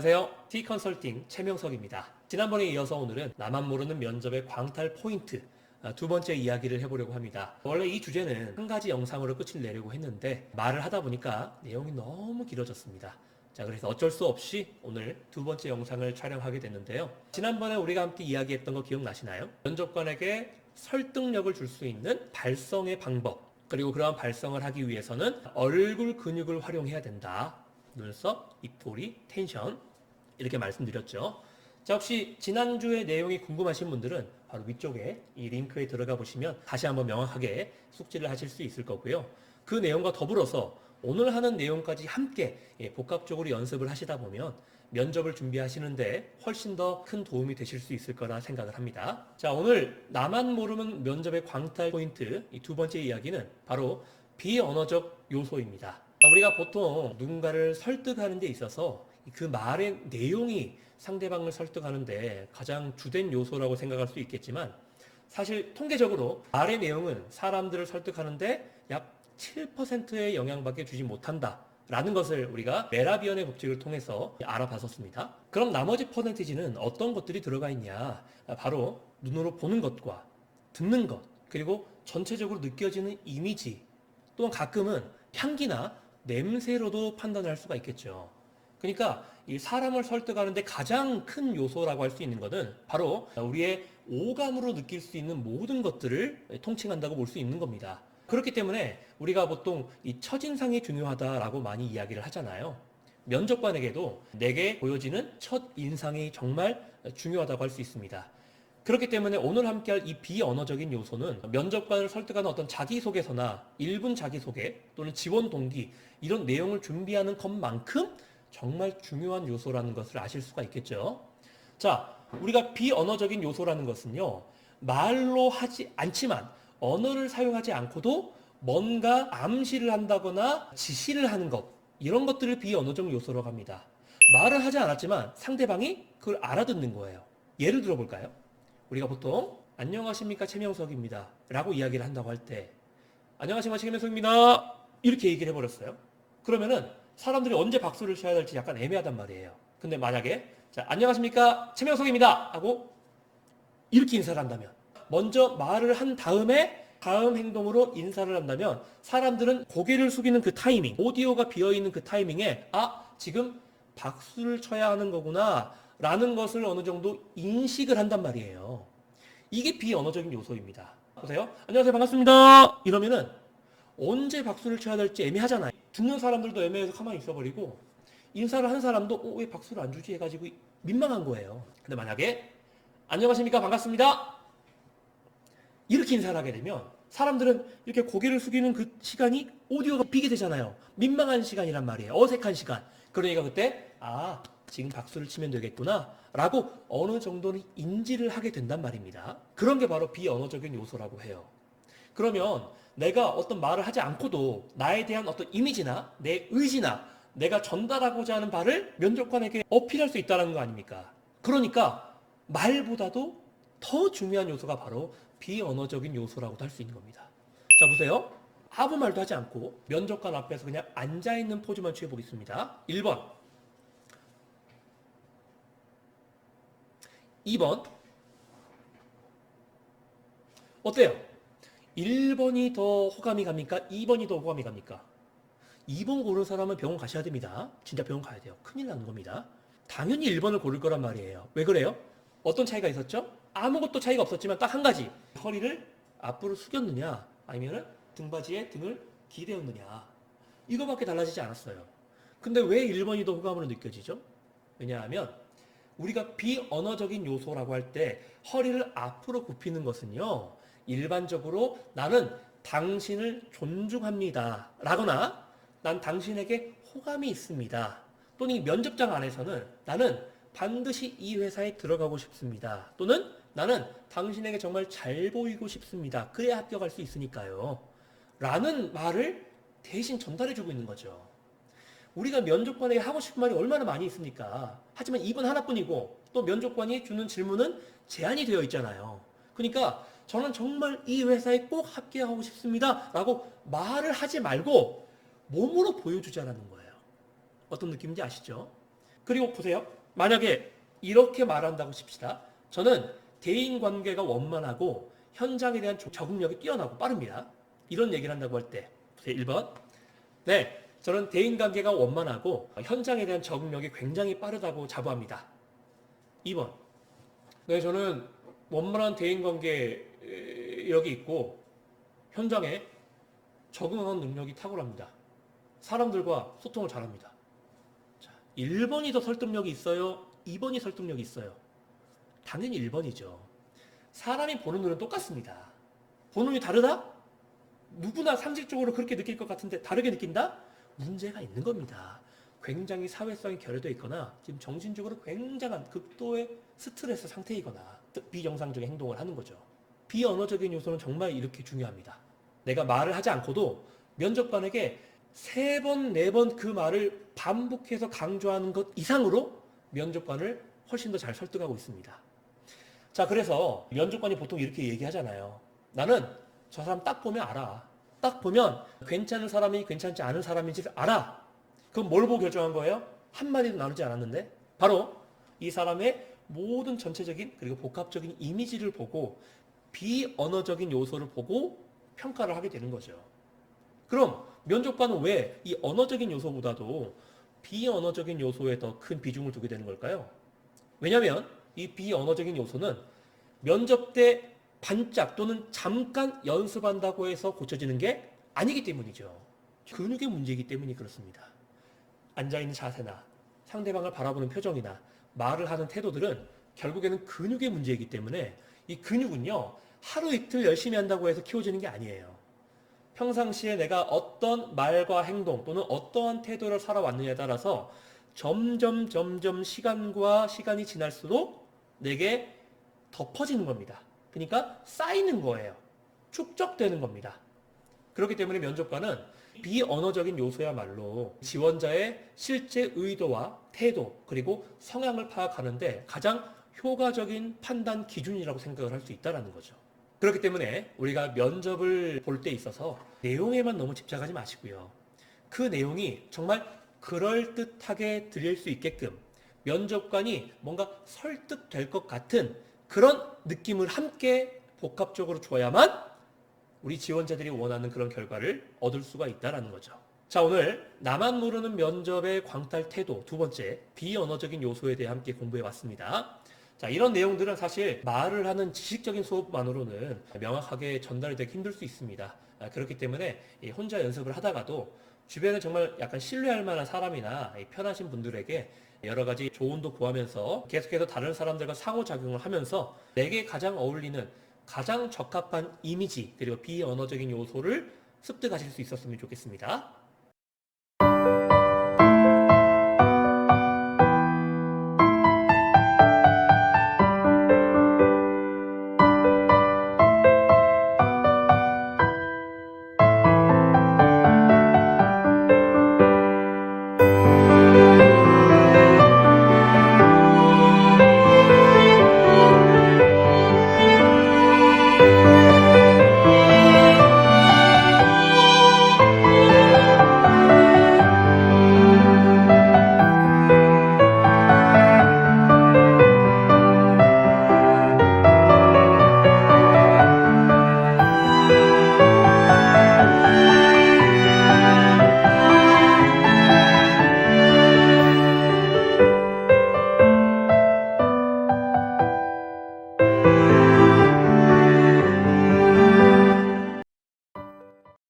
안녕하세요. T컨설팅 최명석입니다. 지난번에 이어서 오늘은 나만 모르는 면접의 광탈 포인트 두 번째 이야기를 해보려고 합니다. 원래 이 주제는 한 가지 영상으로 끝을 내려고 했는데 말을 하다 보니까 내용이 너무 길어졌습니다. 자, 그래서 어쩔 수 없이 오늘 두 번째 영상을 촬영하게 됐는데요. 지난번에 우리가 함께 이야기했던 거 기억나시나요? 면접관에게 설득력을 줄 수 있는 발성의 방법, 그리고 그러한 발성을 하기 위해서는 얼굴 근육을 활용해야 된다. 눈썹, 입꼬리, 텐션 이렇게 말씀드렸죠. 자, 혹시 지난주의 내용이 궁금하신 분들은 바로 위쪽에 이 링크에 들어가 보시면 다시 한번 명확하게 숙지를 하실 수 있을 거고요. 그 내용과 더불어서 오늘 하는 내용까지 함께 복합적으로 연습을 하시다 보면 면접을 준비하시는데 훨씬 더 큰 도움이 되실 수 있을 거라 생각을 합니다. 자, 오늘 나만 모르는 면접의 광탈 포인트 이 두 번째 이야기는 바로 비언어적 요소입니다. 우리가 보통 누군가를 설득하는 데 있어서 그 말의 내용이 상대방을 설득하는데 가장 주된 요소라고 생각할 수 있겠지만 사실 통계적으로 말의 내용은 사람들을 설득하는데 약 7%의 영향밖에 주지 못한다 라는 것을 우리가 메라비언의 법칙을 통해서 알아봤었습니다. 그럼 나머지 퍼센티지는 어떤 것들이 들어가 있냐? 바로 눈으로 보는 것과 듣는 것, 그리고 전체적으로 느껴지는 이미지, 또는 가끔은 향기나 냄새로도 판단을 할 수가 있겠죠. 그러니까 이 사람을 설득하는데 가장 큰 요소라고 할 수 있는 것은 바로 우리의 오감으로 느낄 수 있는 모든 것들을 통칭한다고 볼 수 있는 겁니다. 그렇기 때문에 우리가 보통 이 첫인상이 중요하다라고 많이 이야기를 하잖아요. 면접관에게도 내게 보여지는 첫인상이 정말 중요하다고 할 수 있습니다. 그렇기 때문에 오늘 함께할 이 비언어적인 요소는 면접관을 설득하는 어떤 자기소개서나 1분 자기소개 또는 지원 동기 이런 내용을 준비하는 것만큼 정말 중요한 요소라는 것을 아실 수가 있겠죠. 자, 우리가 비언어적인 요소라는 것은요, 말로 하지 않지만 언어를 사용하지 않고도 뭔가 암시를 한다거나 지시를 하는 것, 이런 것들을 비언어적 요소라고 합니다. 말을 하지 않았지만 상대방이 그걸 알아듣는 거예요. 예를 들어볼까요? 우리가 보통 안녕하십니까 최명석입니다 라고 이야기를 한다고 할 때 안녕하십니까 최명석입니다 이렇게 얘기를 해버렸어요. 그러면은 사람들이 언제 박수를 쳐야 될지 약간 애매하단 말이에요. 근데 만약에 자, 안녕하십니까 최명석입니다 하고 이렇게 인사를 한다면, 먼저 말을 한 다음에 다음 행동으로 인사를 한다면 사람들은 고개를 숙이는 그 타이밍, 오디오가 비어있는 그 타이밍에 지금 박수를 쳐야 하는 거구나 라는 것을 어느 정도 인식을 한단 말이에요. 이게 비언어적인 요소입니다. 보세요. 안녕하세요. 반갑습니다. 이러면은 언제 박수를 쳐야 될지 애매하잖아요. 듣는 사람들도 애매해서 가만히 있어버리고 인사를 한 사람도 왜 박수를 안 주지 해가지고 민망한 거예요. 근데 만약에 안녕하십니까? 반갑습니다. 이렇게 인사를 하게 되면 사람들은 이렇게 고개를 숙이는 그 시간이 오디오가 비게 되잖아요. 민망한 시간이란 말이에요. 어색한 시간. 그러니까 그때 지금 박수를 치면 되겠구나 라고 어느 정도는 인지를 하게 된단 말입니다. 그런 게 바로 비언어적인 요소라고 해요. 그러면 내가 어떤 말을 하지 않고도 나에 대한 어떤 이미지나 내 의지나 내가 전달하고자 하는 바를 면접관에게 어필할 수 있다는 거 아닙니까? 그러니까 말보다도 더 중요한 요소가 바로 비언어적인 요소라고도 할 수 있는 겁니다. 자, 보세요. 아무 말도 하지 않고 면접관 앞에서 그냥 앉아있는 포즈만 취해보겠습니다. 1번, 2번. 어때요? 1번이 더 호감이 갑니까? 2번이 더 호감이 갑니까? 2번 고른 사람은 병원 가셔야 됩니다. 진짜 병원 가야 돼요. 큰일 나는 겁니다. 당연히 1번을 고를 거란 말이에요. 왜 그래요? 어떤 차이가 있었죠? 아무것도 차이가 없었지만 딱 한 가지. 허리를 앞으로 숙였느냐 아니면 등받이에 등을 기대었느냐, 이거밖에 달라지지 않았어요. 근데 왜 1번이 더 호감으로 느껴지죠? 왜냐하면 우리가 비언어적인 요소라고 할 때 허리를 앞으로 굽히는 것은요, 일반적으로 나는 당신을 존중합니다 라거나 난 당신에게 호감이 있습니다, 또는 이 면접장 안에서는 나는 반드시 이 회사에 들어가고 싶습니다, 또는 나는 당신에게 정말 잘 보이고 싶습니다, 그래야 합격할 수 있으니까요 라는 말을 대신 전달해주고 있는 거죠. 우리가 면접관에게 하고 싶은 말이 얼마나 많이 있습니까? 하지만 이번 하나뿐이고 또 면접관이 주는 질문은 제한이 되어 있잖아요. 그러니까 저는 정말 이 회사에 꼭 합격하고 싶습니다 라고 말을 하지 말고 몸으로 보여주자라는 거예요. 어떤 느낌인지 아시죠? 그리고 보세요. 만약에 이렇게 말한다고 칩시다. 저는 대인관계가 원만하고 현장에 대한 적응력이 뛰어나고 빠릅니다. 이런 얘기를 한다고 할 때 1번 네, 저는 대인관계가 원만하고 현장에 대한 적응력이 굉장히 빠르다고 자부합니다. 2번 네, 저는 원만한 대인관계력이 있고 현장에 적응하는 능력이 탁월합니다. 사람들과 소통을 잘합니다. 자, 1번이 더 설득력이 있어요? 2번이 설득력이 있어요? 당연히 1번이죠. 사람이 보는 눈은 똑같습니다. 보는 눈이 다르다? 누구나 상식적으로 그렇게 느낄 것 같은데 다르게 느낀다? 문제가 있는 겁니다. 굉장히 사회성이 결여되어 있거나 지금 정신적으로 굉장한 극도의 스트레스 상태이거나 비정상적인 행동을 하는 거죠. 비언어적인 요소는 정말 이렇게 중요합니다. 내가 말을 하지 않고도 면접관에게 3번, 4번 그 말을 반복해서 강조하는 것 이상으로 면접관을 훨씬 더 잘 설득하고 있습니다. 자, 그래서 면접관이 보통 이렇게 얘기하잖아요. 나는 저 사람 딱 보면 알아. 딱 보면 괜찮은 사람이 괜찮지 않은 사람인지 알아. 그럼 뭘 보고 결정한 거예요? 한마디도 나누지 않았는데 바로 이 사람의 모든 전체적인 그리고 복합적인 이미지를 보고 비언어적인 요소를 보고 평가를 하게 되는 거죠. 그럼 면접관은 왜 이 언어적인 요소보다도 비언어적인 요소에 더 큰 비중을 두게 되는 걸까요? 왜냐하면 이 비언어적인 요소는 면접 때 반짝 또는 잠깐 연습한다고 해서 고쳐지는 게 아니기 때문이죠. 근육의 문제이기 때문이 그렇습니다. 앉아있는 자세나 상대방을 바라보는 표정이나 말을 하는 태도들은 결국에는 근육의 문제이기 때문에 이 근육은요, 하루 이틀 열심히 한다고 해서 키워지는 게 아니에요. 평상시에 내가 어떤 말과 행동 또는 어떠한 태도를 살아왔느냐에 따라서 점점 시간과 시간이 지날수록 내게 덮어지는 겁니다. 그러니까 쌓이는 거예요. 축적되는 겁니다. 그렇기 때문에 면접관은 비언어적인 요소야말로 지원자의 실제 의도와 태도 그리고 성향을 파악하는데 가장 효과적인 판단 기준이라고 생각을 할 수 있다는 거죠. 그렇기 때문에 우리가 면접을 볼 때 있어서 내용에만 너무 집착하지 마시고요. 그 내용이 정말 그럴듯하게 들릴 수 있게끔 면접관이 뭔가 설득될 것 같은 그런 느낌을 함께 복합적으로 줘야만 우리 지원자들이 원하는 그런 결과를 얻을 수가 있다는 거죠. 자, 오늘 나만 모르는 면접의 광탈 태도 두 번째 비언어적인 요소에 대해 함께 공부해 봤습니다. 자, 이런 내용들은 사실 말을 하는 지식적인 수업만으로는 명확하게 전달이 되기 힘들 수 있습니다. 그렇기 때문에 혼자 연습을 하다가도 주변에 정말 약간 신뢰할 만한 사람이나 편하신 분들에게 여러 가지 조언도 구하면서 계속해서 다른 사람들과 상호작용을 하면서 내게 가장 어울리는 가장 적합한 이미지 그리고 비언어적인 요소를 습득하실 수 있었으면 좋겠습니다.